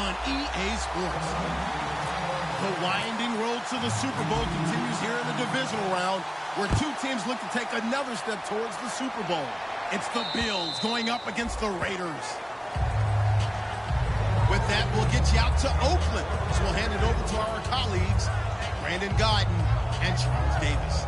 on EA Sports. The winding road to the Super Bowl continues here in the divisional round, where two teams look to take another step towards the Super Bowl. It's the Bills going up against the Raiders. With that, we'll get you out to Oakland. So we'll hand it over to our colleagues, Brandon Guyton and Charles Davis.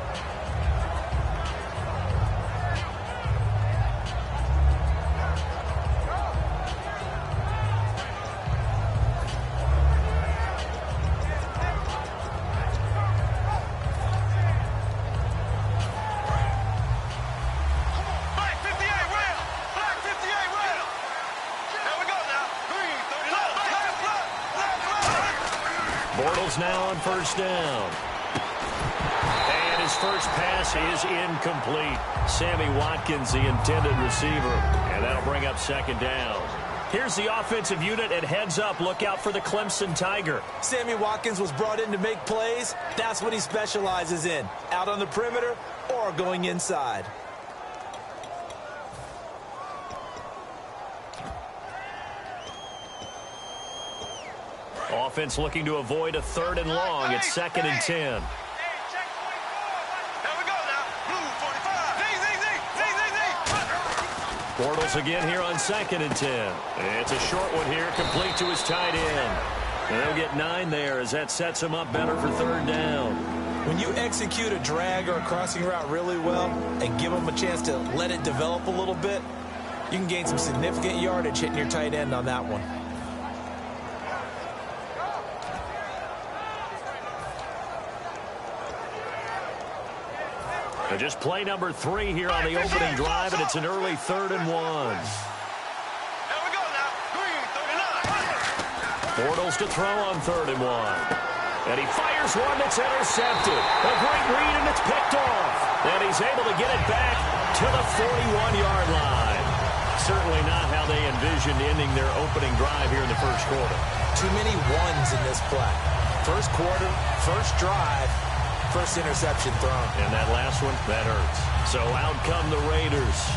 Now on first down. And his first pass is incomplete. Sammy Watkins, the intended receiver. And that'll bring up second down. Here's the offensive unit, and heads up, look out for the Clemson Tiger. Sammy Watkins was brought in to make plays. That's what he specializes in. Out on the perimeter or going inside. Offense looking to avoid a 3rd and long. It's 2nd and 10. Bortles again here on 2nd and 10. It's a short one here, complete to his tight end. And they'll get 9 there as that sets him up better for 3rd down. When you execute a drag or a crossing route really well and give them a chance to let it develop a little bit, you can gain some significant yardage hitting your tight end on that one. Just play number 3 here on the opening drive, and it's an early 3rd and 1. Bortles to throw on 3rd and 1. And he fires one that's intercepted. A great read, and it's picked off. And he's able to get it back to the 41-yard line. Certainly not how they envisioned ending their opening drive here in the first quarter. Too many ones in this play. First quarter, first drive. First interception thrown. And that last one, that hurts. So out come the Raiders.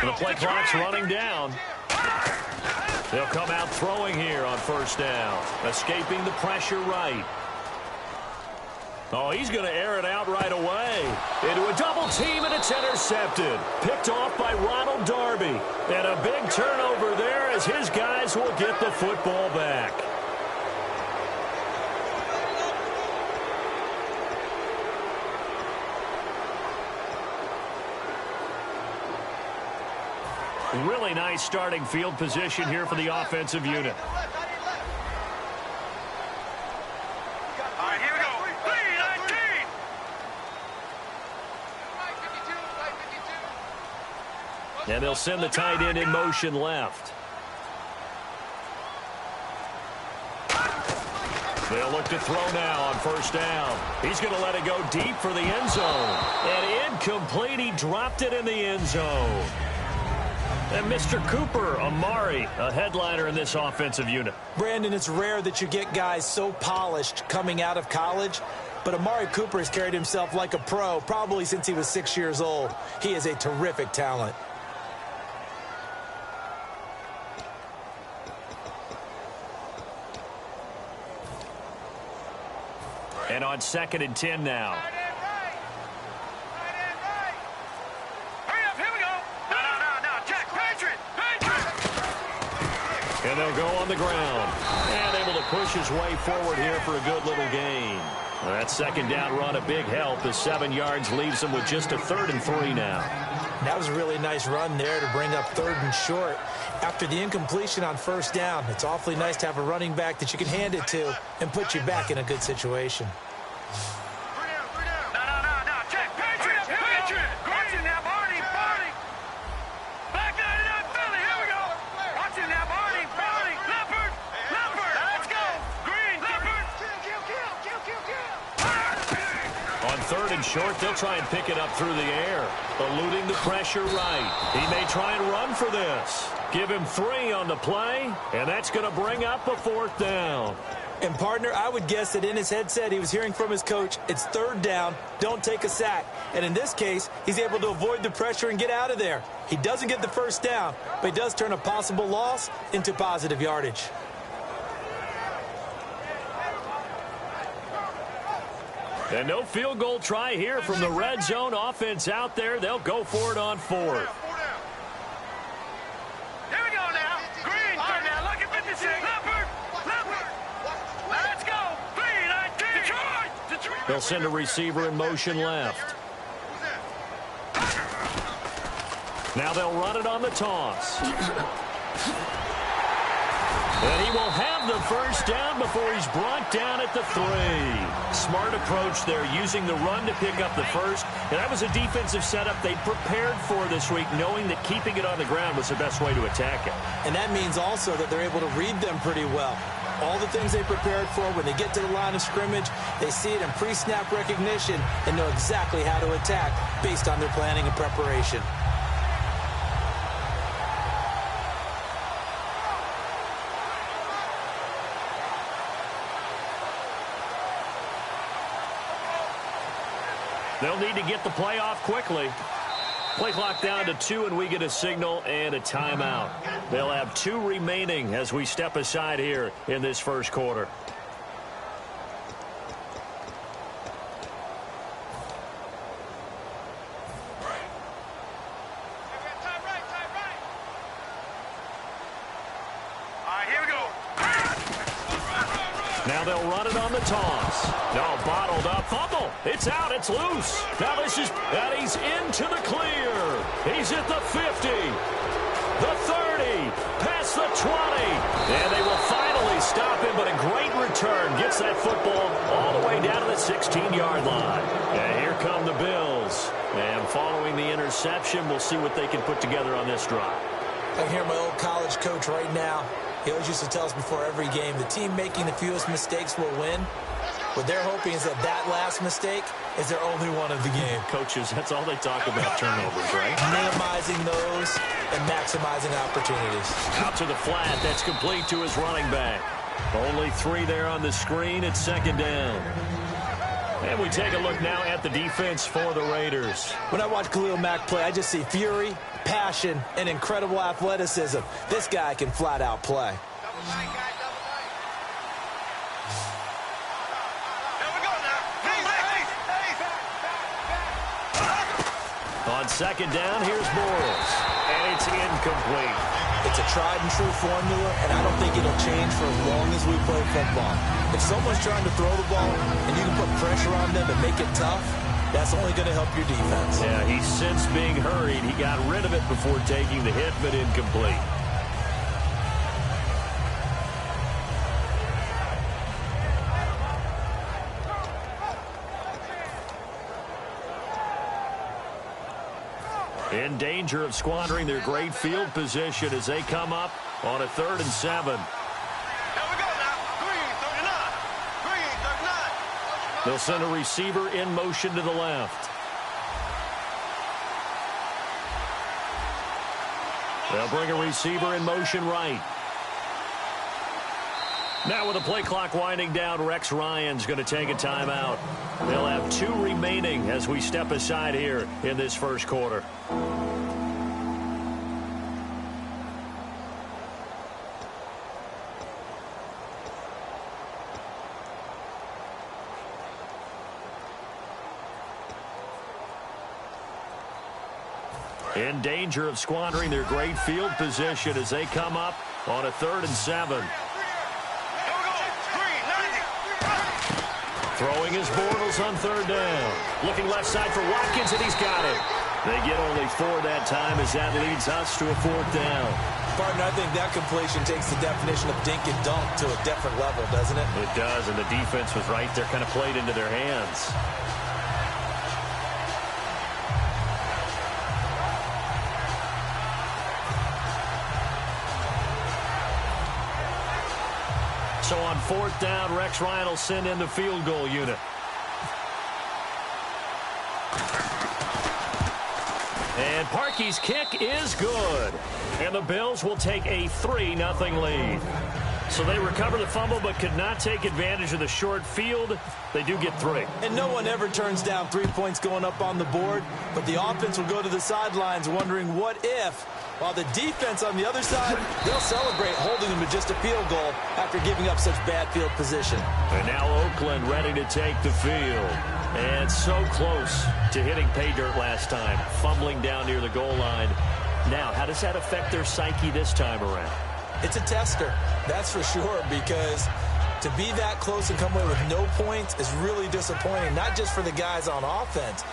The play clock's running down. They'll come out throwing here on first down. Escaping the pressure right. Oh, he's going to air it out right away. Into a double team, and it's intercepted. Picked off by Ronald Darby. And a big turnover there as his guys will get the football back. Really nice starting field position here for the offensive unit. All right, here we go. 3-19. And they'll send the tight end in motion left. They'll look to throw now on first down. He's going to let it go deep for the end zone. And incomplete. He dropped it in the end zone. And Mr. Cooper, Amari, a headliner in this offensive unit. Brandon, it's rare that you get guys so polished coming out of college, but Amari Cooper has carried himself like a pro probably since he was 6 years old. He is a terrific talent. And on 2nd and 10 now. And they'll go on the ground. And able to push his way forward here for a good little gain. That second down run, a big help. The 7 yards leaves him with just a 3rd and 3 now. That was a really nice run there to bring up 3rd and short. After the incompletion on first down, it's awfully nice to have a running back that you can hand it to and put you back in a good situation. Back 99 Philly, here we go. Watch it now, Barney, Leopard. Let's go. 3rd and short, they'll try and pick it up through the air. Eluding the pressure right. He may try and run for this. Give him 3 on the play, and that's going to bring up a 4th down. And, partner, I would guess that in his headset he was hearing from his coach, it's 3rd down, don't take a sack. And in this case, he's able to avoid the pressure and get out of there. He doesn't get the 1st down, but he does turn a possible loss into positive yardage. And no field goal try here from the red zone offense out there. They'll go for it on 4th. Here we go now. Green, turn now. Look at 56. Leopard. Let's go. 3-19. Detroit. They'll send a receiver in motion left. Now they'll run it on the toss. And he will have the 1st down before he's brought down at the 3. Smart approach there, using the run to pick up the 1st. And that was a defensive setup they prepared for this week, knowing that keeping it on the ground was the best way to attack it. And that means also that they're able to read them pretty well. All the things they prepared for, when they get to the line of scrimmage, they see it in pre-snap recognition and know exactly how to attack based on their planning and preparation. They'll need to get the play off quickly. Play clock down to 2, and we get a signal and a timeout. They'll have 2 remaining as we step aside here in this 1st quarter. Now they'll run it on the toss. No, bottled up. Fumble. It's out. It's loose. Now this is, and he's into the clear. He's at the 50. The 30. Past the 20. And they will finally stop him, but a great return. Gets that football all the way down to the 16-yard line. And here come the Bills. And following the interception, we'll see what they can put together on this drive. I hear my old college coach right now. He always used to tell us before every game, the team making the fewest mistakes will win. What they're hoping is that that last mistake is their only one of the game. Coaches, that's all they talk about, turnovers, right? Minimizing those and maximizing opportunities. Out to the flat. That's complete to his running back. Only 3 there on the screen. It's 2nd down. And we take a look now at the defense for the Raiders. When I watch Khalil Mack play, I just see fury, passion, and incredible athleticism. This guy can flat out play. On 2nd down, here's Bortles. And it's incomplete. It's a tried and true formula, and I don't think it'll change for as long as we play football. If someone's trying to throw the ball and you can put pressure on them and make it tough, that's only going to help your defense. Yeah, he's since being hurried. He got rid of it before taking the hit, but incomplete. In danger of squandering their great field position as they come up on a 3rd and 7. They'll send a receiver in motion to the left. They'll bring a receiver in motion right. Now with the play clock winding down, Rex Ryan's going to take a timeout. They'll have 2 remaining as we step aside here in this 1st quarter. In danger of squandering their great field position as they come up on a 3rd and 7. Throwing his Bortles on 3rd down. Looking left side for Watkins, and he's got it. They get only 4 that time as that leads us to a 4th down. Partner, I think that completion takes the definition of dink and dunk to a different level, doesn't it? It does, and the defense was right there, kind of played into their hands. So on 4th down, Rex Ryan will send in the field goal unit. And Parkey's kick is good. And the Bills will take a 3-0 lead. So they recover the fumble but could not take advantage of the short field. They do get 3. And no one ever turns down 3 points going up on the board, but the offense will go to the sidelines wondering what if, while the defense on the other side, they'll celebrate holding them to just a field goal after giving up such bad field position. And now Oakland ready to take the field. And so close to hitting pay dirt last time, fumbling down near the goal line. Now, how does that affect their psyche this time around? It's a tester, that's for sure, because to be that close and come away with no points is really disappointing, not just for the guys on offense,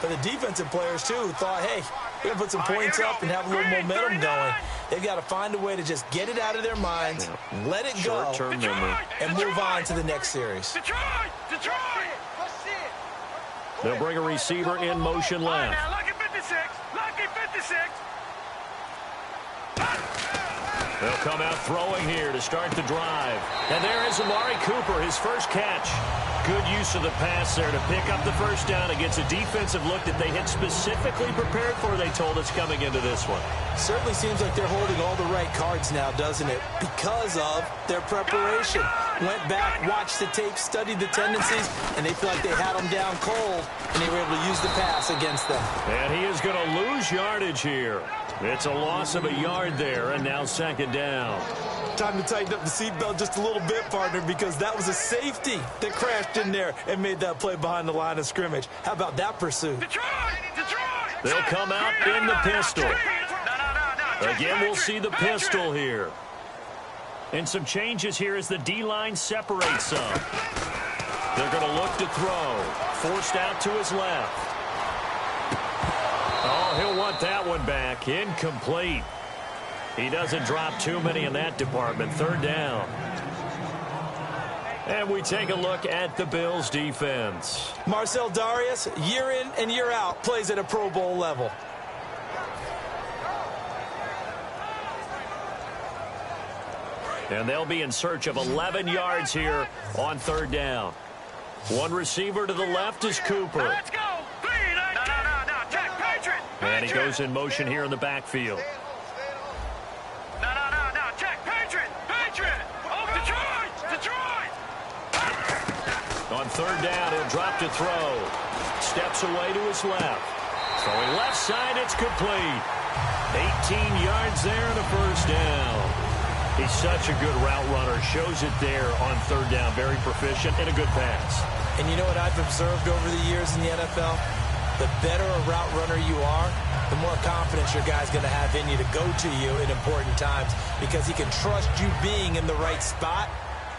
but the defensive players, too, who thought, hey, we're going to put some points up and have a little momentum going. They've got to find a way to just get it out of their minds, let it go, short-term memory, and move on to the next series. They'll bring a receiver in motion left. Now, lucky 56. Lucky 56. They'll come out throwing here to start the drive. And there is Amari Cooper, his first catch. Good use of the pass there to pick up the first down against a defensive look that they had specifically prepared for, they told us, coming into this one. Certainly seems like they're holding all the right cards now, doesn't it? Because of their preparation. Went back, watched the tape, studied the tendencies, and they feel like they had them down cold, and they were able to use the pass against them. And he is going to lose yardage here. It's a loss of a yard there, and now second down. Time to tighten up the seatbelt just a little bit, partner, because that was a safety that crashed in there and made that play behind the line of scrimmage. How about that pursuit? They'll come out in the pistol. Again, we'll see the pistol here. And some changes here as the D-line separates some. They're going to look to throw. Forced out to his left. Oh, he'll want that one back. Incomplete. He doesn't drop too many in that department. Third down. And we take a look at the Bills' defense. Marcel Darius, year in and year out, plays at a Pro Bowl level. And they'll be in search of 11 yards here on third down. One receiver to the left is Cooper. Let's go. Check, Patriot. And he goes in motion here in the backfield. Check, Patriot. Oh, Detroit. On third down, he'll drop to throw. Steps away to his left. Throwing left side, it's complete. 18 yards there and a first down. He's such a good route runner. Shows it there on third down. Very proficient and a good pass. And you know what I've observed over the years in the NFL? The better a route runner you are, the more confidence your guy's going to have in you to go to you in important times because he can trust you being in the right spot,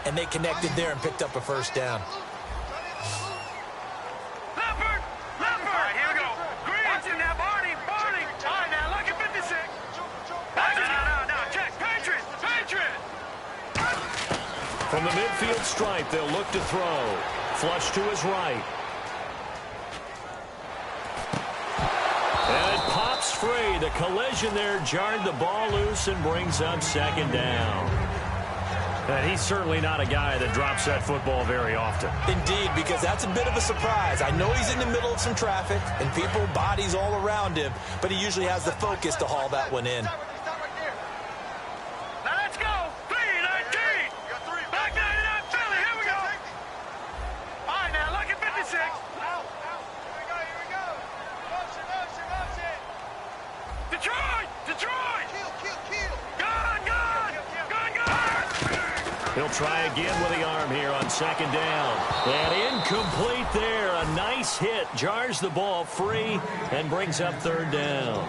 and they connected there and picked up a first down. Leopard. All right, here we go. Green. Watch him now, Barney. All right, now, lucky 56. No, check, Patriot. From the midfield stripe, they'll look to throw. Flush to his right. And it pops free. The collision there jarred the ball loose and brings up second down. And he's certainly not a guy that drops that football very often. Indeed, because that's a bit of a surprise. I know he's in the middle of some traffic and people, bodies all around him, but he usually has the focus to haul that one in. Now let's go. 3-19. Back 99 Philly. Here we go. All right, now lucky 56. Here we go. Motion. Detroit. Kill. Gun. He'll try again with the arm here on second down. And incomplete there. A nice hit. Jars the ball free and brings up third down.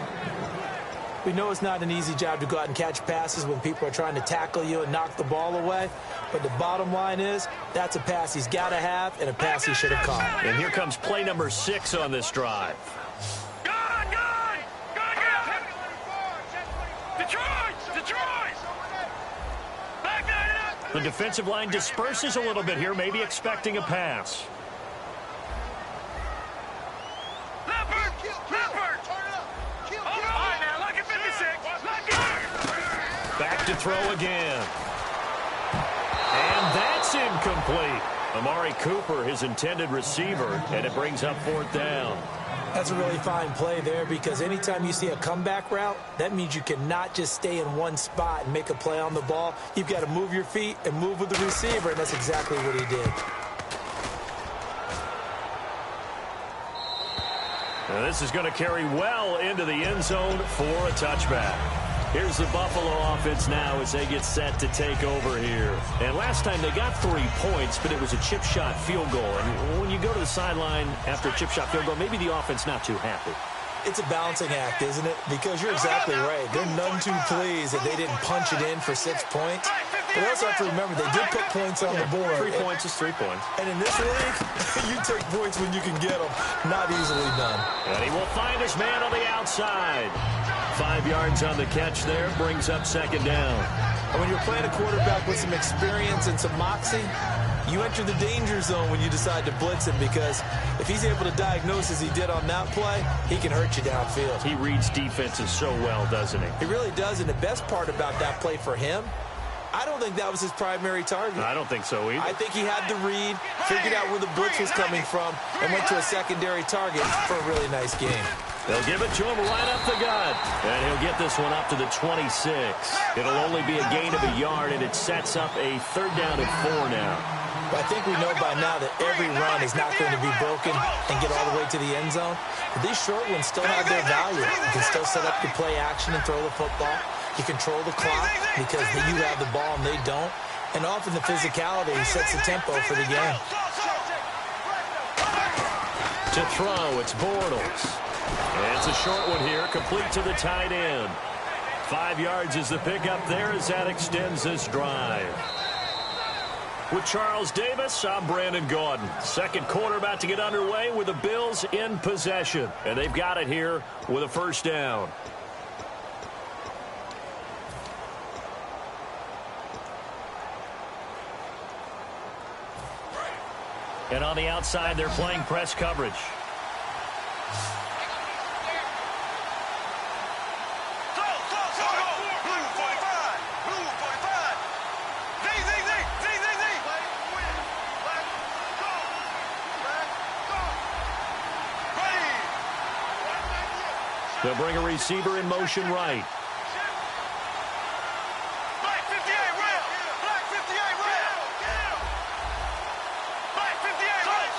We know it's not an easy job to go out and catch passes when people are trying to tackle you and knock the ball away. But the bottom line is, that's a pass he's got to have and a pass he should have caught. And here comes play number 6 on this drive. Gun. Detroit. Back 99. The defensive line disperses a little bit here, maybe expecting a pass. Leopard. All right, now lucky 56. Back to throw again. And that's incomplete. Amari Cooper, his intended receiver, and it brings up fourth down. That's a really fine play there because anytime you see a comeback route, that means you cannot just stay in one spot and make a play on the ball. You've got to move your feet and move with the receiver, and that's exactly what he did. Now this is going to carry well into the end zone for a touchback. Here's the Buffalo offense now as they get set to take over here. And last time they got 3 points, but it was a chip shot field goal. And when you go to the sideline after a chip shot field goal, maybe the offense not too happy. It's a balancing act, isn't it? Because you're exactly right. They're none too pleased that they didn't punch it in for 6 points. But also have to remember, they did put points on the board. 3 points is 3 points. And in this league, you take points when you can get them. Not easily done. And he will find his man on the outside. 5 yards on the catch there, brings up second down. And when you're playing a quarterback with some experience and some moxie, you enter the danger zone when you decide to blitz him, because if he's able to diagnose as he did on that play, he can hurt you downfield. He reads defenses so well, doesn't he? He really does, and the best part about that play for him, I don't think that was his primary target. I don't think so either. I think he had the read, figured out where the blitz was coming from, and went to a secondary target for a really nice game. They'll give it to him right up the gut. And he'll get this one up to the 26. It'll only be a gain of a yard, and it sets up a 3rd down and 4 now. But I think we know by now that every run is not going to be broken and get all the way to the end zone. But these short ones still have their value. You can still set up your play action and throw the football. You control the clock because you have the ball and they don't. And often the physicality sets the tempo for the game. To throw, it's Bortles. And it's a short one here, complete to the tight end. 5 yards is the pickup there as that extends this drive. With Charles Davis, I'm Brandon Gaudin. Second quarter about to get underway with the Bills in possession. And they've got it here with a 1st down. And on the outside, they're playing press coverage. They'll bring a receiver in motion right. Black 58, rail. Black 58, rail. Black 58, rail.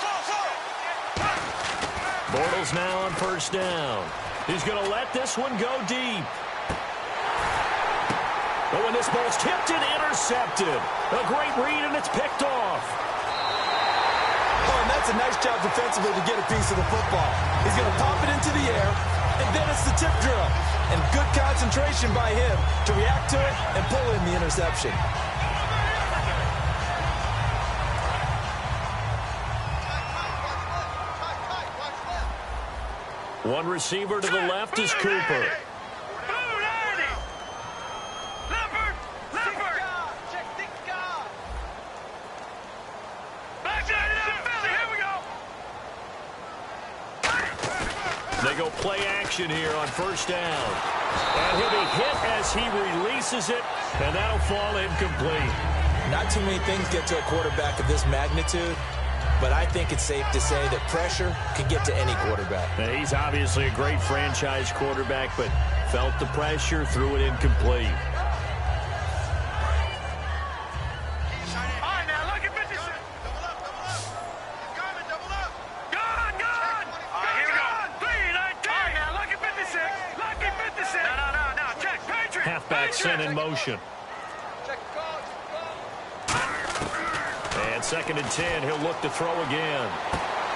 Bortles now on 1st down. He's going to let this one go deep. But when this ball's tipped and intercepted, a great read, and it's picked off. Oh, and that's a nice job defensively to get a piece of the football. He's going to pop it into the air. And then it's the tip drill. And good concentration by him to react to it and pull in the interception. One receiver to the left is Cooper. They go play action here on 1st down. And he'll be hit as he releases it, and that'll fall incomplete. Not too many things get to a quarterback of this magnitude, but I think it's safe to say that pressure can get to any quarterback. Now, he's obviously a great franchise quarterback, but felt the pressure, threw it incomplete. Halfback sent in motion. And 2nd and 10, he'll look to throw again.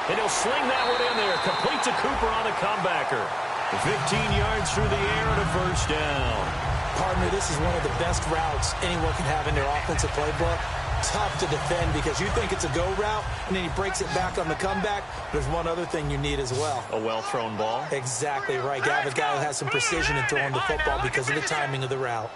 And he'll sling that one in there. Complete to Cooper on the comebacker. 15 yards through the air and a 1st down. Partner, this is one of the best routes anyone can have in their offensive playbook. Tough to defend because you think it's a go route, and then he breaks it back on the comeback. There's one other thing you need as well. A well-thrown ball. Exactly right. You have a guy who has some precision in throwing the football because of the timing of the route.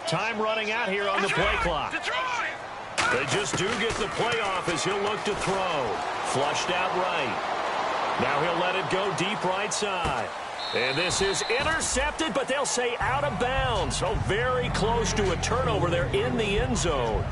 Time running out here on the play clock. They just do get the play off as he'll look to throw. Flushed out right. Now he'll let it go deep right side. And this is intercepted, but they'll say out of bounds. So very close to a turnover there in the end zone.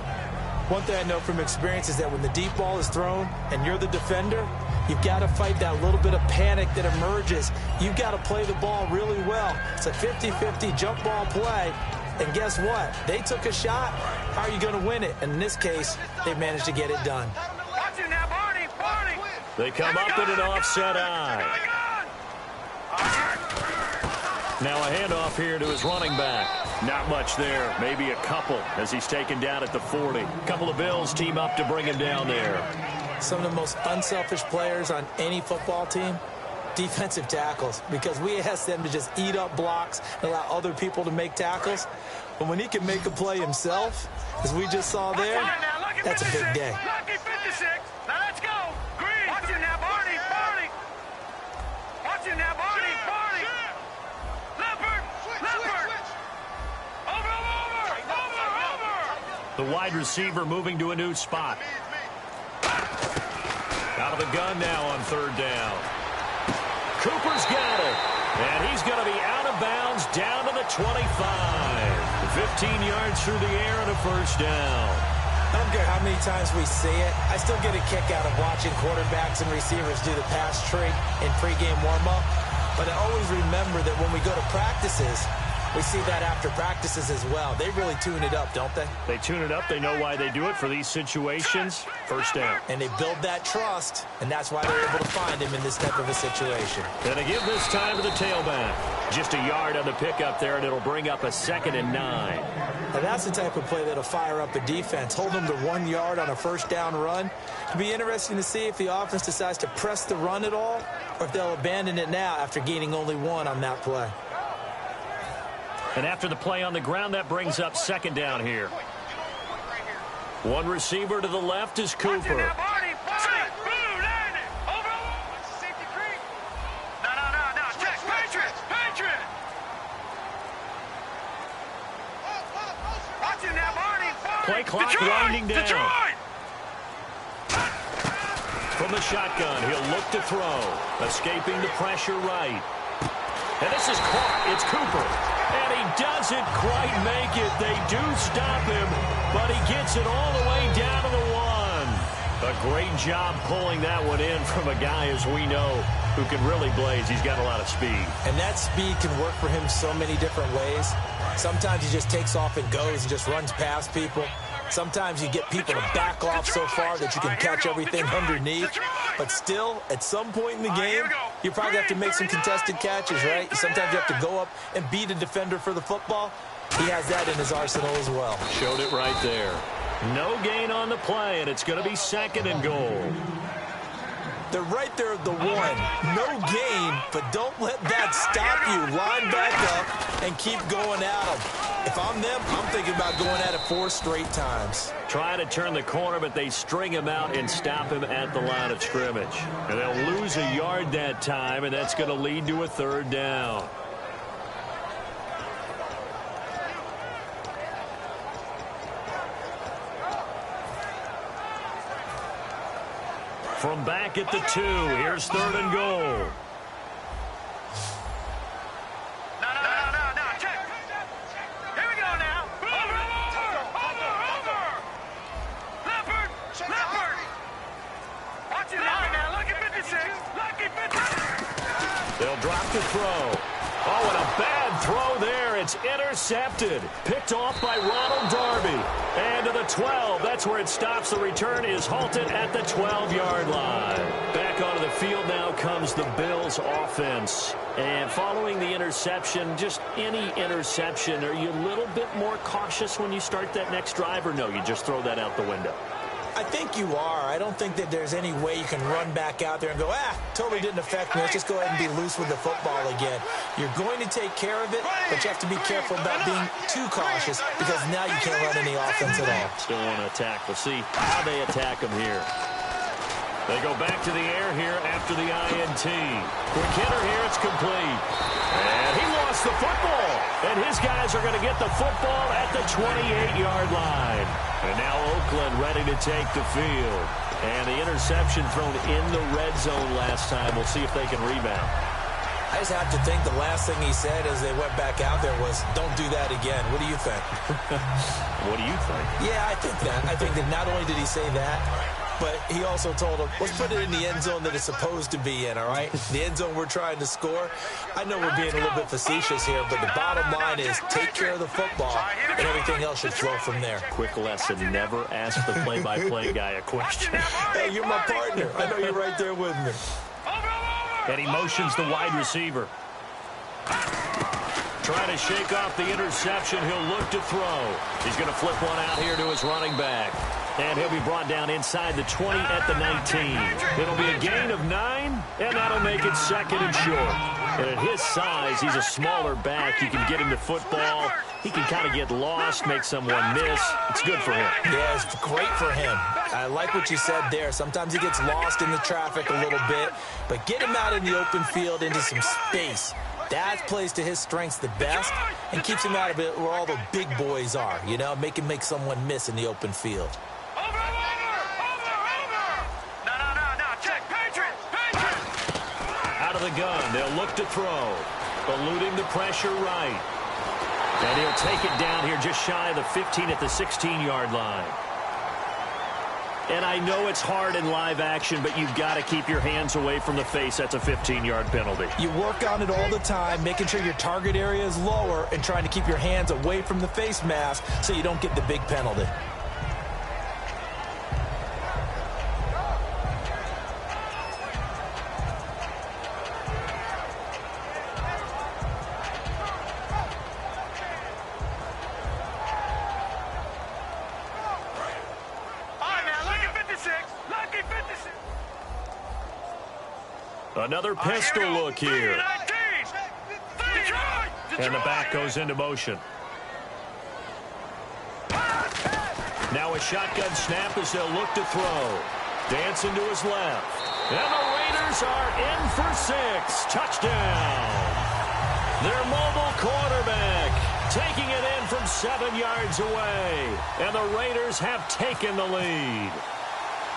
One thing I know from experience is that when the deep ball is thrown and you're the defender, you've got to fight that little bit of panic that emerges. You've got to play the ball really well. It's a 50-50 jump ball play. And guess what? They took a shot. How are you going to win it? And in this case, they managed to get it done. Watch it now, Barney. Barney. They come up in an offset eye. Now a handoff here to his running back. Not much there. Maybe a couple as he's taken down at the 40. A couple of Bills team up to bring him down there. Some of the most unselfish players on any football team, defensive tackles, because we ask them to just eat up blocks and allow other people to make tackles. But when he can make a play himself, as we just saw there, that's a big day. Lucky 56. Now let's go. Green. Watch it now, Barney. Barney. Watch it now, Barney. Barney. Leopard. Leopard. Over. The wide receiver moving to a new spot. Out of the gun now on third down. Cooper's got it. And he's going to be out of bounds down to the 25. 15 yards through the air and a first down. I don't care how many times we see it. I still get a kick out of watching quarterbacks and receivers do the pass trick in pregame warm-up. But I always remember that when we go to practices, we see that after practices as well. They really tune it up, don't they? They tune it up. They know why they do it for these situations. First down. And they build that trust, and that's why they're able to find him in this type of a situation. And they give this time to the tailback. Just a yard on the pickup there, and it'll bring up a 2nd and 9. Now that's the type of play that'll fire up a defense. Hold them to 1 yard on a first down run. It'll be interesting to see if the offense decides to press the run at all, or if they'll abandon it now after gaining only 1 on that play. And after the play on the ground, that brings up 2nd down here. One receiver to the left is Cooper. Play clock winding down. Detroit! From the shotgun, he'll look to throw. Escaping the pressure right. And this is caught. It's Cooper. And he doesn't quite make it. They do stop him, but he gets it all the way down to the 1. A great job pulling that one in from a guy, as we know, who can really blaze. He's got a lot of speed. And that speed can work for him so many different ways. Sometimes he just takes off and goes and just runs past people. Sometimes you get people to back off so far that you can catch everything underneath. But still, at some point in the game, you probably have to make some contested catches, right? Sometimes you have to go up and beat a defender for the football. He has that in his arsenal as well. Showed it right there. No gain on the play, and it's going to be 2nd and goal. They're right there at the 1. No gain, but don't let that stop you. Line back up and keep going at them. If I'm them, I'm thinking about going at it 4 straight times. Trying to turn the corner, but they string him out and stop him at the line of scrimmage. And they'll lose a yard that time, and that's going to lead to a 3rd down. From back at the 2, here's 3rd and goal. No, check. Here we go now. Over. Leopard. Watch it now. Lucky 56. Lucky 56. They'll drop the throw. Oh, and a bad throw there. It's intercepted. Picked off by Ronald Darby. And to the 12. That's where it stops. The return is halted at the 12-yard line. Back onto the field now comes the Bills offense. And following the interception, just any interception, are you a little bit more cautious when you start that next drive, or no, you just throw that out the window? I think you are. I don't think that there's any way you can run back out there and go, totally didn't affect me. Let's just go ahead and be loose with the football again. You're going to take care of it, but you have to be careful about being too cautious because now you can't run any offense at all. Still want to attack. We'll see how they attack him here. They go back to the air here after the INT. Quick hitter here, it's complete. And he lost the football. And his guys are going to get the football at the 28-yard line. And now Oakland ready to take the field. And the interception thrown in the red zone last time. We'll see if they can rebound. I just have to think the last thing he said as they went back out there was, don't do that again. What do you think? What do you think? Yeah, I think that. I think that not only did he say that, but he also told him, let's put it in the end zone that it's supposed to be in, all right? The end zone we're trying to score. I know we're being a little bit facetious here, but the bottom line is take care of the football, and everything else should flow from there. Quick lesson, never ask the play-by-play guy a question. Hey, you're my partner. I know you're right there with me. And he motions the wide receiver. Trying to shake off the interception. He'll look to throw. He's going to flip one out here to his running back. And he'll be brought down inside the 20 at the 19. It'll be a gain of 9, and that'll make it second and short. And at his size, he's a smaller back. You can get him the football. He can kind of get lost, make someone miss. It's good for him. Yeah, it's great for him. I like what you said there. Sometimes he gets lost in the traffic a little bit, but get him out in the open field into some space. That plays to his strengths the best and keeps him out of it where all the big boys are, you know, make someone miss in the open field. Out of the gun, they'll look to throw. Eluding the pressure right. And he'll take it down here just shy of the 15 at the 16-yard line. And I know it's hard in live action, but you've got to keep your hands away from the face. That's a 15-yard penalty. You work on it all the time, making sure your target area is lower and trying to keep your hands away from the face mask so you don't get the big penalty. Another pistol look here. And the back goes into motion. Now a shotgun snap as they'll look to throw. Dancing to his left. And the Raiders are in for 6. Touchdown. Their mobile quarterback taking it in from 7 yards away. And the Raiders have taken the lead.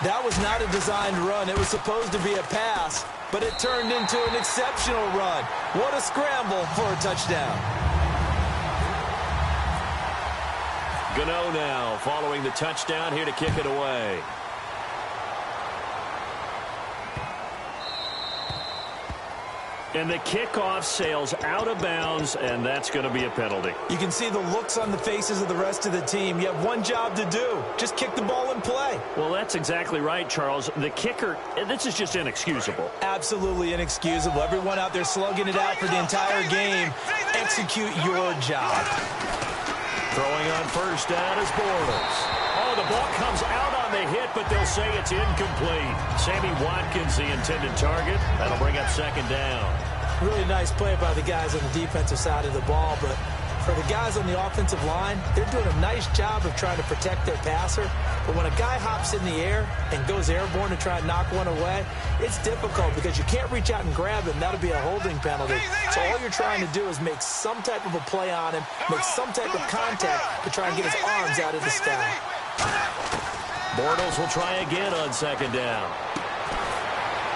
That was not a designed run. It was supposed to be a pass, but it turned into an exceptional run. What a scramble for a touchdown. Gano now following the touchdown here to kick it away. And the kickoff sails out of bounds, and that's going to be a penalty. You can see the looks on the faces of the rest of the team. You have one job to do. Just kick the ball and play. Well, that's exactly right, Charles. The kicker, this is just inexcusable. Absolutely inexcusable. Everyone out there slugging it out for the entire game. Execute your job. Throwing on first down is Bortles. Oh, the ball comes out on the hit, but they'll say it's incomplete. Sammy Watkins, the intended target. That'll bring up second down. Really nice play by the guys on the defensive side of the ball, but for the guys on the offensive line, they're doing a nice job of trying to protect their passer. But when a guy hops in the air and goes airborne to try and knock one away, it's difficult because you can't reach out and grab him. That'll be a holding penalty. So all you're trying to do is make some type of a play on him, make some type of contact to try and get his arms out of the sky. Bortles will try again on second down.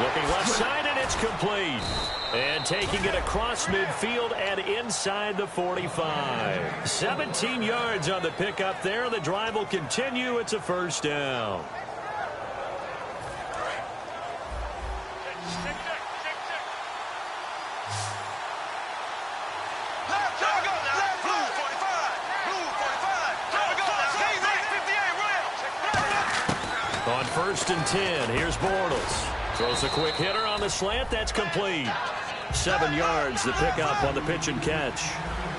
Looking left side, and it's complete. And taking it across midfield and inside the 45. 17 yards on the pickup there. The drive will continue. It's a first down. On first and 10, here's Bortles. Throws a quick hitter on the slant. That's complete. 7 yards, the pickup on the pitch and catch.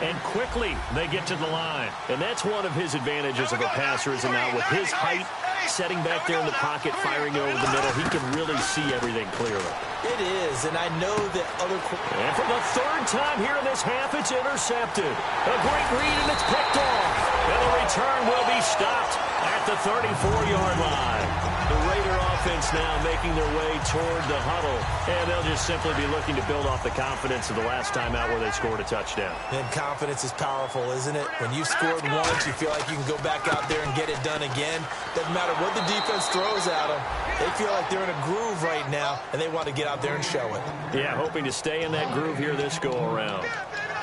And quickly, they get to the line. And that's one of his advantages of a passer, is now with his height, setting back there in the pocket, firing over the middle, he can really see everything clearly. It is, and I know that other... And for the third time here in this half, it's intercepted. A great read, and it's picked off. And the return will be stopped at the 34-yard line. The Raider offense now making their way toward the huddle, and they'll just simply be looking to build off the confidence of the last time out where they scored a touchdown. And confidence is powerful, isn't it? When you've scored once, you feel like you can go back out there and get it done again. Doesn't matter matter what the defense throws at them, they feel like they're in a groove right now, and they want to get out there and show it. Yeah, hoping to stay in that groove here this go-around.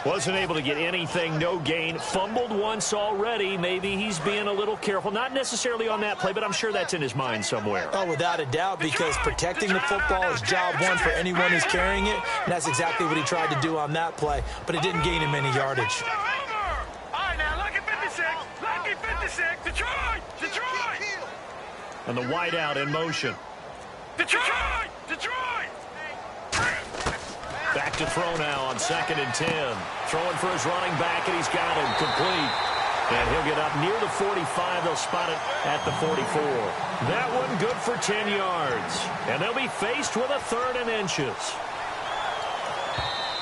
Wasn't able to get anything, no gain. Fumbled once already. Maybe he's being a little careful. Not necessarily on that play, but I'm sure that's in his mind somewhere. Oh, without a doubt, because protecting the football is job one for anyone who's carrying it, and that's exactly what he tried to do on that play, but it didn't gain him any yardage. All right, now, lucky 56. Lucky 56. Detroit! Detroit! And the wideout in motion. Detroit! Detroit! Back to throw now on 2nd and 10. Throwing for his running back, and he's got him complete. And he'll get up near the 45. They'll spot it at the 44. That one good for 10 yards. And they'll be faced with a 3rd and inches.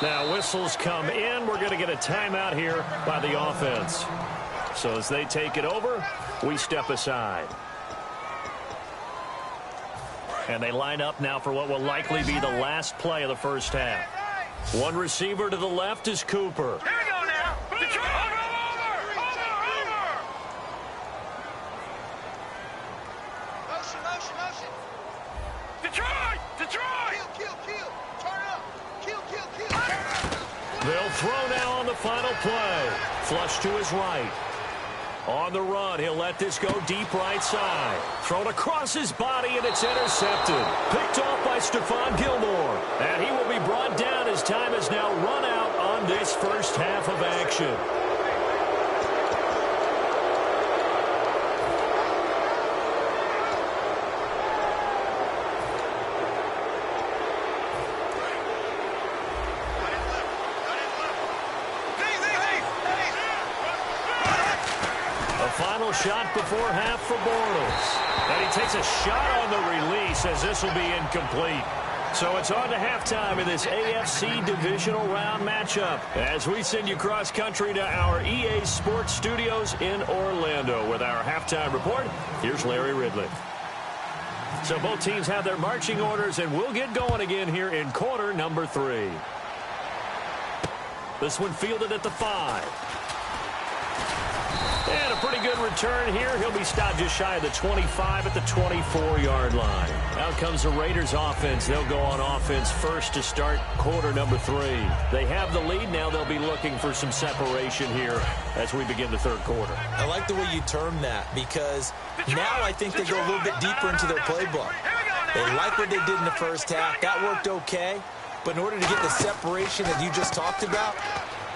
Now whistles come in. We're going to get a timeout here by the offense. So as they take it over, we step aside. And they line up now for what will likely be the last play of the first half. One receiver to the left is Cooper. Here we go now. Detroit! Over! Motion, motion, motion. Detroit! Detroit! Kill. Turn up. Kill. They'll throw now on the final play. Flush to his right. On the run, he'll let this go deep right side. Thrown across his body, and it's intercepted. Picked off by Stephon Gilmore. And he will be brought down as time has now run out on this first half of action. Final shot before half for Bortles. And he takes a shot on the release as this will be incomplete. So it's on to halftime in this AFC divisional round matchup as we send you cross country to our EA Sports Studios in Orlando with our halftime report. Here's Larry Ridley. So both teams have their marching orders, and we'll get going again here in quarter number 3. This one fielded at the 5. And a pretty good return here. He'll be stopped just shy of the 25 at the 24-yard line. Out comes the Raiders offense. They'll go on offense first to start quarter number 3. They have the lead. Now they'll be looking for some separation here as we begin the third quarter. I like the way you term that because now I think they go a little bit deeper into their playbook. They like what they did in the first half. That worked okay. But in order to get the separation that you just talked about,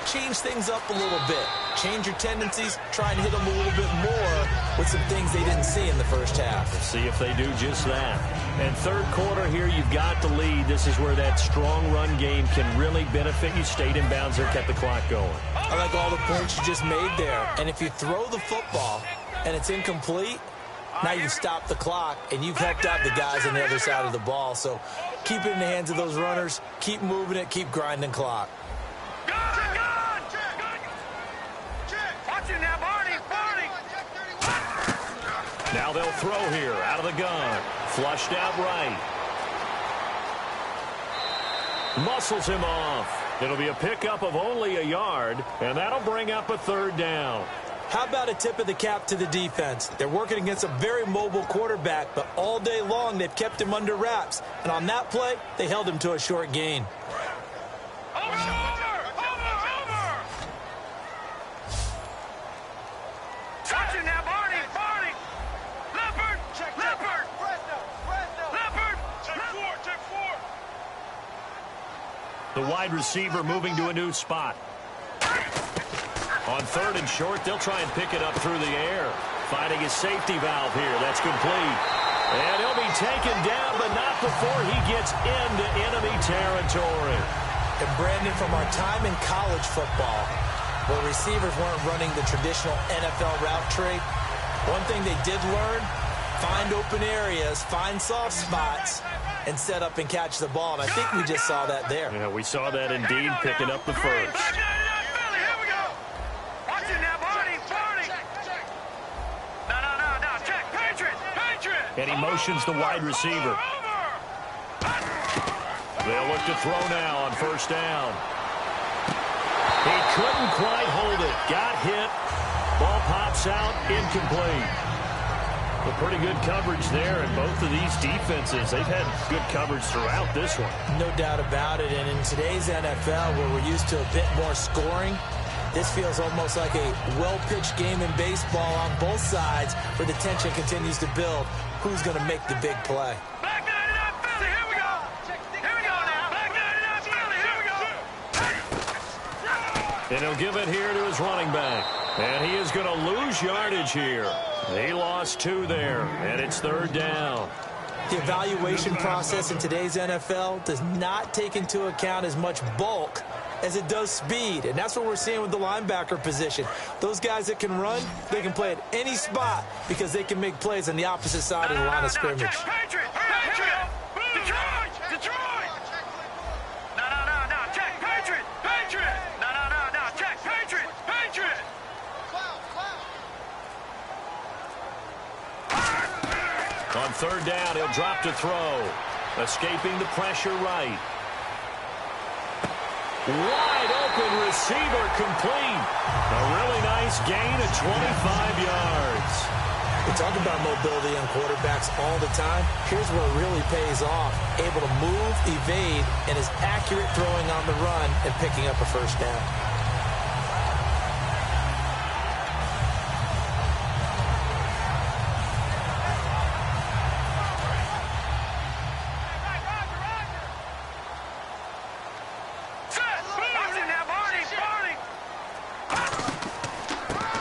change things up a little bit. Change your tendencies. Try and hit them a little bit more with some things they didn't see in the first half. Let's see if they do just that. And third quarter here, you've got the lead. This is where that strong run game can really benefit you. Stayed in bounds there, kept the clock going. I like all the points you just made there. And if you throw the football and it's incomplete, now you stop the clock and you've helped out the guys on the other side of the ball. So keep it in the hands of those runners. Keep moving it. Keep grinding clock. Now they'll throw here out of the gun. Flushed out right. Muscles him off. It'll be a pickup of only a yard, and that'll bring up a 3rd down. How about a tip of the cap to the defense? They're working against a very mobile quarterback, but all day long they've kept him under wraps. And on that play, they held him to a short gain. The wide receiver moving to a new spot. On 3rd and short, they'll try and pick it up through the air. Finding his safety valve here. That's complete. And he'll be taken down, but not before he gets into enemy territory. And Brandon, from our time in college football, where receivers weren't running the traditional NFL route tree, one thing they did learn, find open areas, find soft spots, and set up and catch the ball. And I think we just saw that there. Yeah, we saw that indeed, picking up the first. And he motions the wide receiver. They'll look to throw now on 1st down. He couldn't quite hold it. Got hit. Ball pops out, incomplete. Well, pretty good coverage there, and both of these defenses, they've had good coverage throughout this one. No doubt about it, and in today's NFL, where we're used to a bit more scoring, this feels almost like a well-pitched game in baseball on both sides, where the tension continues to build. Who's going to make the big play? Back 99 Philly, here we go. Here we go now. Back 99 Philly, here we go. And he'll give it here to his running back. And he is going to lose yardage here. He lost 2 there, and it's 3rd down. The evaluation process in today's NFL does not take into account as much bulk as it does speed, and that's what we're seeing with the linebacker position. Those guys that can run, they can play at any spot because they can make plays on the opposite side of the line of scrimmage. Patriot! Patriot! Detroit! Detroit! No, check! Patriot! Patriot! No, check! Patriot! Patriot! On 3rd down, he'll drop to throw. Escaping the pressure right. Wide open receiver complete. A really nice gain of 25 yards. We talk about mobility on quarterbacks all the time. Here's where it really pays off. Able to move, evade, and is accurate throwing on the run and picking up a 1st down.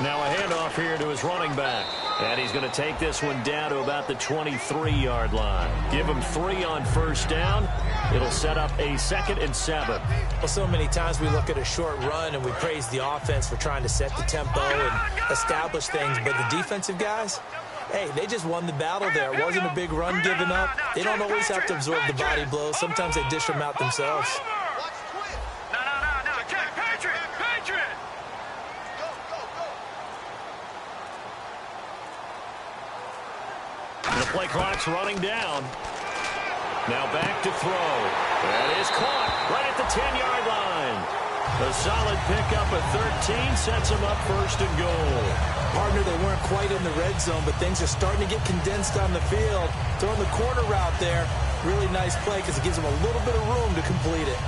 Now a handoff here to his running back. And he's going to take this one down to about the 23-yard line. Give him 3 on 1st down. It'll set up a 2nd and 7. Well, so many times we look at a short run and we praise the offense for trying to set the tempo and establish things. But the defensive guys, hey, they just won the battle there. It wasn't a big run given up. They don't always have to absorb the body blows. Sometimes they dish them out themselves. No, check! Patriot! Patriot! The play clock's running down. Now back to throw. That is caught right at the 10-yard line. A solid pickup of 13 sets him up 1st and goal. Partner, they weren't quite in the red zone, but things are starting to get condensed on the field. Throwing the corner route there, really nice play because it gives them a little bit of room to complete it.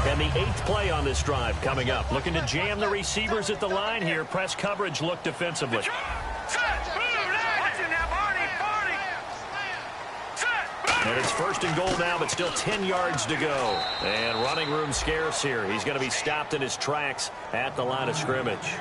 And the 8th play on this drive coming up. Looking to jam the receivers at the line here. Press coverage look defensively. And it's 1st and goal now, but still 10 yards to go. And running room scarce here. He's going to be stopped in his tracks at the line of scrimmage.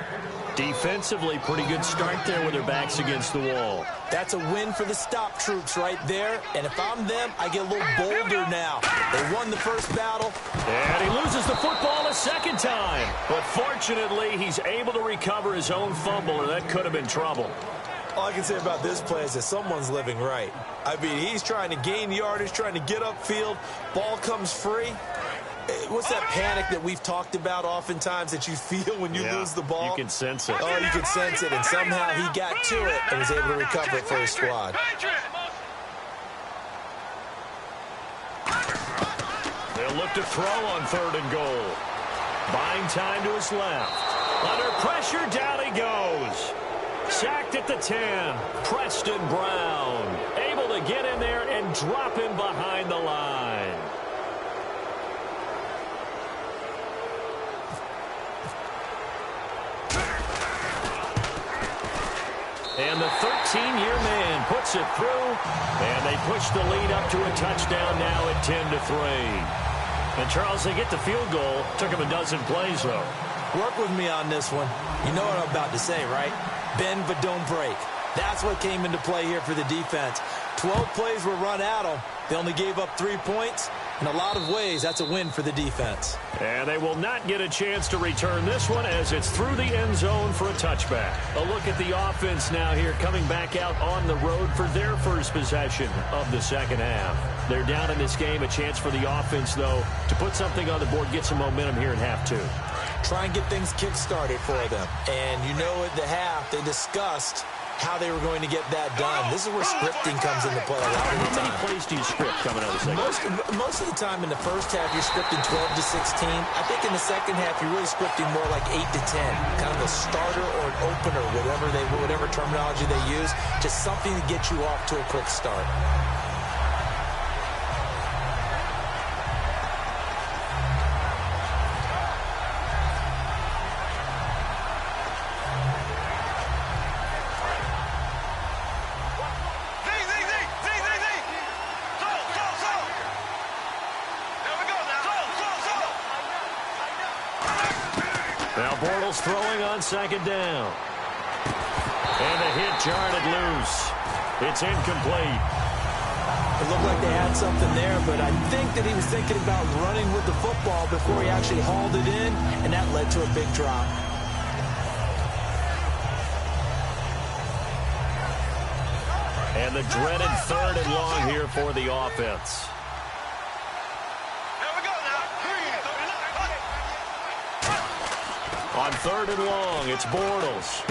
Defensively, pretty good start there with their backs against the wall. That's a win for the stop troops right there. And if I'm them, I get a little bolder now. They won the 1st battle. And he loses the football a 2nd time. But fortunately, he's able to recover his own fumble, or that could have been trouble. All I can say about this play is that someone's living right. I mean, he's trying to gain yardage, trying to get upfield. Ball comes free. What's that panic that we've talked about oftentimes that you feel when you lose the ball? You can sense it. Oh, you can sense it, and somehow he got to it and was able to recover it for his squad. They'll look to throw on 3rd and goal. Buying time to his left. Under pressure, down he goes. Sacked at the 10. Preston Brown able to get in there and drop him behind the line. And the 13-year man puts it through, and they push the lead up to a touchdown now at 10-3. And, Charles, they get the field goal. Took him a dozen plays, though. Work with me on this one. You know what I'm about to say, right? Bend but don't break. That's what came into play here for the defense. 12 plays were run at them. They only gave up 3 points. In a lot of ways, that's a win for the defense. And they will not get a chance to return this one as it's through the end zone for a touchback. A look at the offense now here coming back out on the road for their 1st possession of the 2nd half. They're down in this game. A chance for the offense, though, to put something on the board, get some momentum here in half 2. Try and get things kick-started for them. And you know at the half, they discussed how they were going to get that done. This is where scripting comes into play a lot of the time. How many plays do you script coming out of the second? Most of the time in the first half, you're scripting 12 to 16. I think in the second half, you're really scripting more like 8 to 10. Kind of a starter or an opener, whatever terminology they use. Just something to get you off to a quick start. Now Bortles throwing on second down. And the hit jarred it loose. It's incomplete. It looked like they had something there, but I think that he was thinking about running with the football before he actually hauled it in, and that led to a big drop. And the dreaded 3rd and long here for the offense. On 3rd and long, it's Bortles.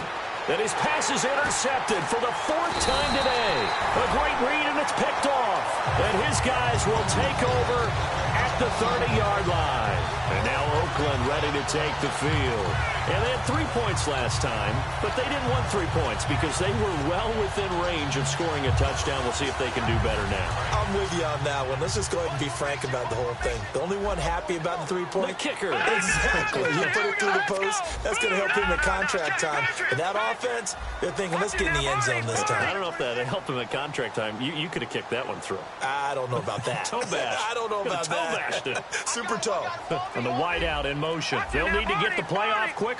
And his pass is intercepted for the 4th time today. A great read, and it's picked off. And his guys will take over at the 30-yard line. And now Oakland ready to take the field. And they had 3 points last time, but they didn't want 3 points because they were well within range of scoring a touchdown. We'll see if they can do better now. I'm with you on that one. Let's just go ahead and be frank about the whole thing. The only one happy about the 3-point? The kicker. Exactly. You put it through the post. That's going to help him at contract time. But that offense, they're thinking, let's get in the end zone this time. I don't know if that helped him at contract time. You could have kicked that one through. I don't know about that. Toe bash. I don't know about that. Toe bashed it. Super toe. And the wideout in motion. They'll need to get the play off quickly.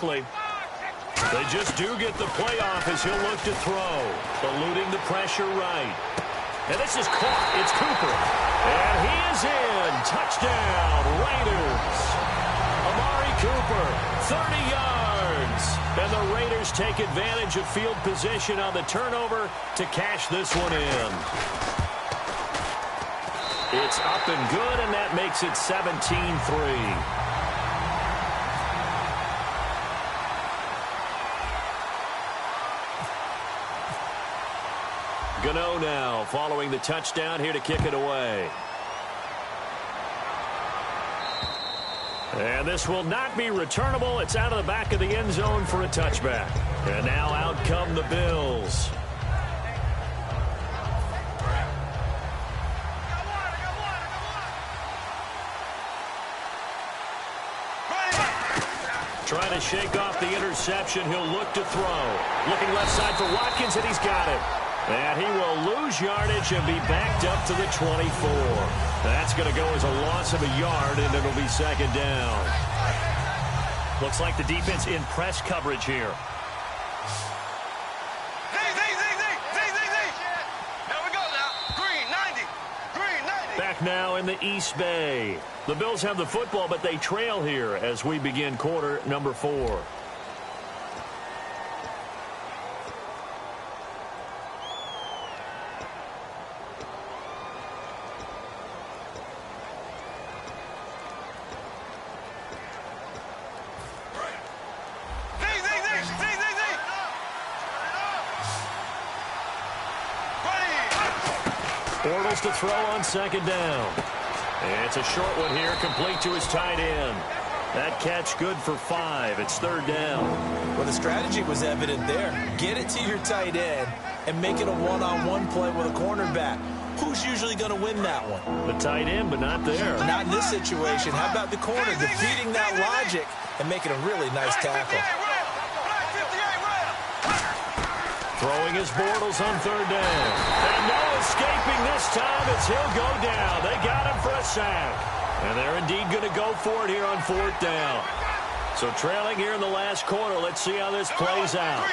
They just do get the play off as he'll look to throw. Eluding the pressure right. And this is caught. It's Cooper. And he is in. Touchdown, Raiders. Amari Cooper, 30 yards. And the Raiders take advantage of field position on the turnover to cash this one in. It's up and good, and that makes it 17-3. Gano now following the touchdown here to kick it away. And this will not be returnable. It's out of the back of the end zone for a touchback. And now out come the Bills. Trying to shake off the interception. He'll look to throw. Looking left side for Watkins, and he's got it. And he will lose yardage and be backed up to the 24. That's going to go as a loss of a yard, and it'll be second down. Looks like the defense in press coverage here. Back now in the East Bay. The Bills have the football, but they trail here as we begin quarter number 4. Bortles to throw on second down. And it's a short one here, complete to his tight end. That catch good for 5. It's third down. Well, the strategy was evident there. Get it to your tight end and make it a one-on-one play with a cornerback. Who's usually going to win that one? The tight end, but not there. Not in this situation. How about the corner defeating that logic and making a really nice tackle? Throwing his Bortles on third down. And no escaping this time as he'll go down. They got him for a sack. And they're indeed going to go for it here on fourth down. So trailing here in the last quarter. Let's see how this plays out.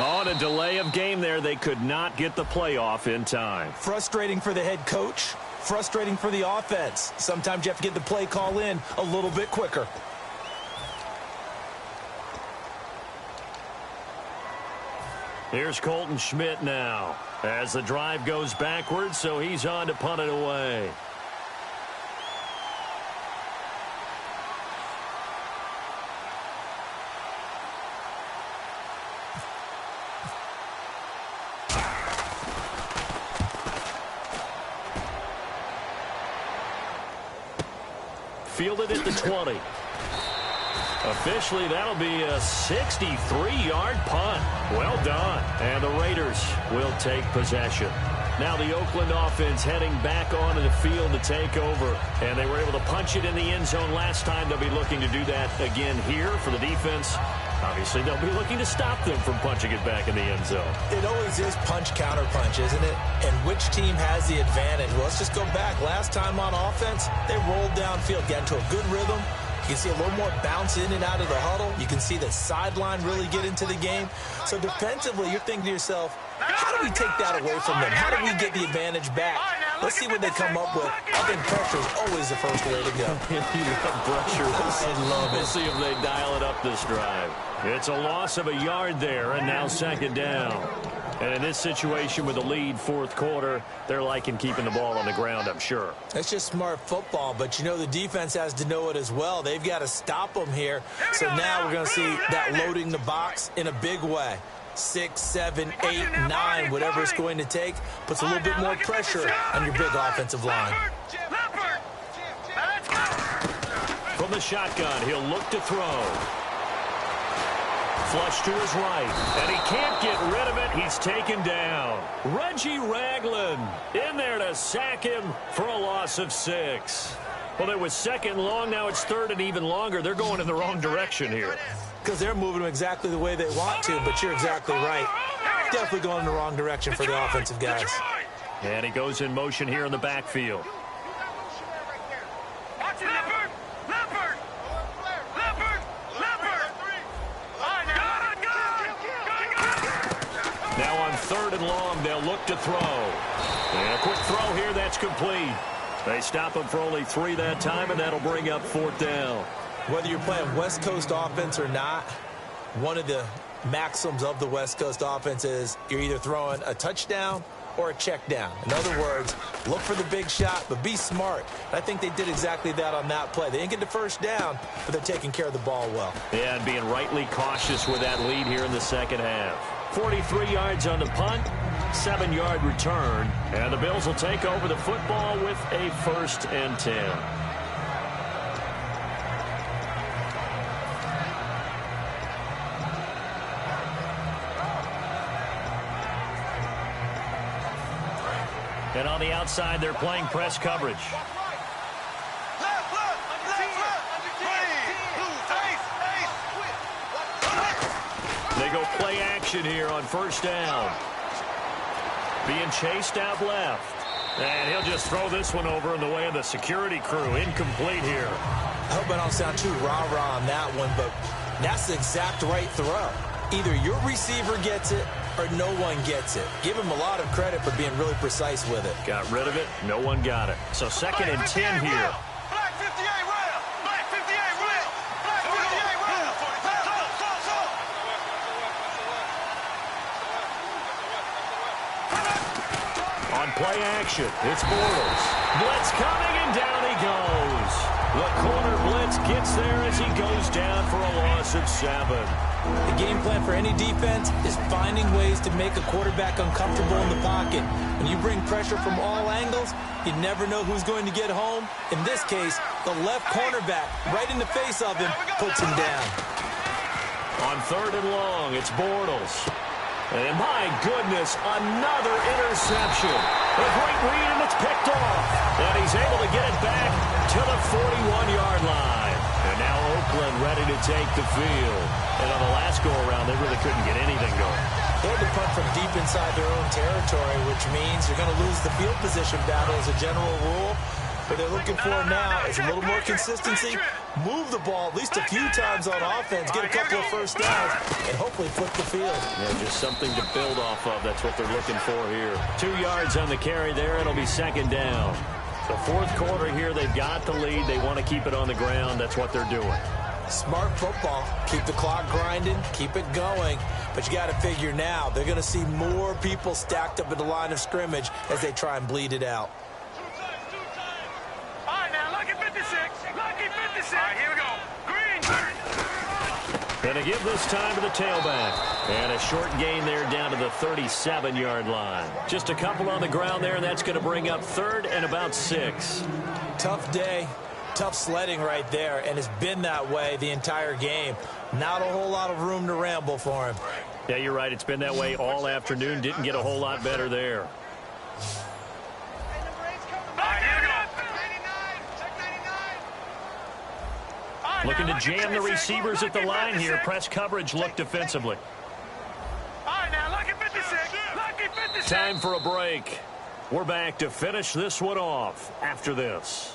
On a delay of game there, they could not get the playoff in time. Frustrating for the head coach, frustrating for the offense. Sometimes you have to get the play call in a little bit quicker. Here's Colton Schmidt now as the drive goes backwards, so he's on to punt it away. Fielded at the 20. Officially, that'll be a 63-yard punt. Well done. And the Raiders will take possession. Now the Oakland offense heading back onto the field to take over. And they were able to punch it in the end zone last time. They'll be looking to do that again here for the defense. Obviously, they'll be looking to stop them from punching it back in the end zone. It always is punch-counter-punch, isn't it? And which team has the advantage? Well, let's just go back. Last time on offense, they rolled downfield, got into a good rhythm. You can see a little more bounce in and out of the huddle. You can see the sideline really get into the game. So defensively, you're thinking to yourself, how do we take that away from them? How do we get the advantage back? Let's see what they come up with. I think pressure is always the first way to go. You love pressure. I love it. We'll see if they dial it up this drive. It's a loss of a yard there, and now second down. And in this situation with the lead fourth quarter, they're liking keeping the ball on the ground, I'm sure. That's just smart football, but you know the defense has to know it as well. They've got to stop them here. So now we're going to see that loading the box in a big way. 6, 7, 8, 9, whatever it's going to take, puts a little bit more pressure on your big offensive line. From the shotgun, he'll look to throw. Flush to his right, and he can't get rid of it. He's taken down. Reggie Ragland in there to sack him for a loss of 6. Well, it was second long. Now it's third and even longer. They're going in the wrong direction here. Because they're moving them exactly the way they want to, but you're exactly right. Definitely going in the wrong direction for the offensive guys. And he goes in motion here in the backfield. Now on third and long, they'll look to throw. And a quick throw here, that's complete. They stop him for only 3 that time, and that'll bring up fourth down. Whether you're playing West Coast offense or not, one of the maxims of the West Coast offense is you're either throwing a touchdown or a check down. In other words, look for the big shot, but be smart. I think they did exactly that on that play. They didn't get the first down, but they're taking care of the ball well. Yeah, and being rightly cautious with that lead here in the second half. 43 yards on the punt, 7-yard return, and the Bills will take over the football with a 1st and 10. And on the outside, they're playing press coverage. They go play action here on first down. Being chased out left. And he'll just throw this one over in the way of the security crew. Incomplete here. I hope I don't sound too rah-rah on that one, but that's the exact right throw. Either your receiver gets it or no one gets it. Give him a lot of credit for being really precise with it. Got rid of it. No one got it. So 2nd and 10 here. Black 58 rail. Black 58 rail. Black 58 rail. On play action, it's Bortles. Blitz coming, and down he goes. The corner blitz gets there as he goes down for a loss of 7. The game plan for any defense is finding ways to make a quarterback uncomfortable in the pocket. When you bring pressure from all angles, you never know who's going to get home. In this case, the left cornerback, right in the face of him, puts him down. On 3rd and long, it's Bortles. And my goodness, another interception. A great read, and it's picked off. And he's able to get it back to the 41-yard line. And now Oakland ready to take the field. And on the last go-around, they really couldn't get anything going. They had to punt from deep inside their own territory, which means you're going to lose the field position battle as a general rule. What they're looking for now is a little more consistency, move the ball at least a few times on offense, get a couple of first downs, and hopefully flip the field. Yeah, just something to build off of. That's what they're looking for here. 2 yards on the carry there. It'll be second down. The fourth quarter here, they've got the lead. They want to keep it on the ground. That's what they're doing. Smart football. Keep the clock grinding. Keep it going. But you got to figure now, they're going to see more people stacked up at the line of scrimmage as they try and bleed it out. All right, now, lucky 56. Lucky 56. All right, here we go. Green. Going to give this time to the tailback. And a short gain there down to the 37-yard line. Just a couple on the ground there, and that's going to bring up third and about 6. Tough day. Tough sledding right there, and it's been that way the entire game. Not a whole lot of room to ramble for him. Yeah, you're right. It's been that way all afternoon. Didn't get a whole lot better there. Looking to jam the receivers at the line here. Press coverage, look defensively. All right, now, lucky 56. Lucky 56. Time for a break. We're back to finish this one off after this.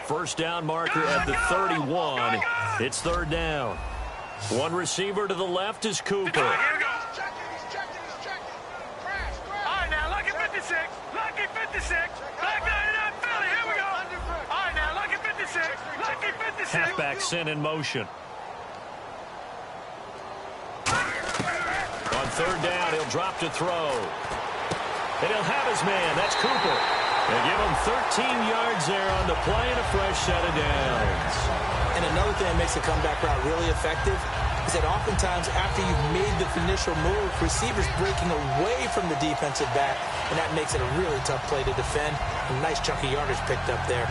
First down marker at the 31. It's third down. One receiver to the left is Cooper. All right, now, lucky 56. Lucky 56. Black 99 Philly. Here we go. All right, now, lucky 56. Lucky 56. Halfback sent in motion. On third down, he'll drop to throw. And he'll have his man. That's Cooper. They give him 13 yards there on the play and a fresh set of downs. And another thing that makes the comeback route really effective is that oftentimes after you've made the initial move, receivers breaking away from the defensive back, and that makes it a really tough play to defend. A nice chunk of yardage picked up there.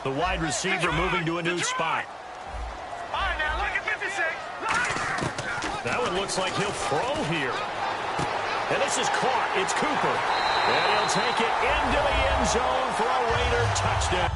The wide receiver moving to a new spot. All right, now, look at 56. That one looks like he'll throw here. And this is caught. It's Cooper. And he'll take it into the end zone for a Raider touchdown.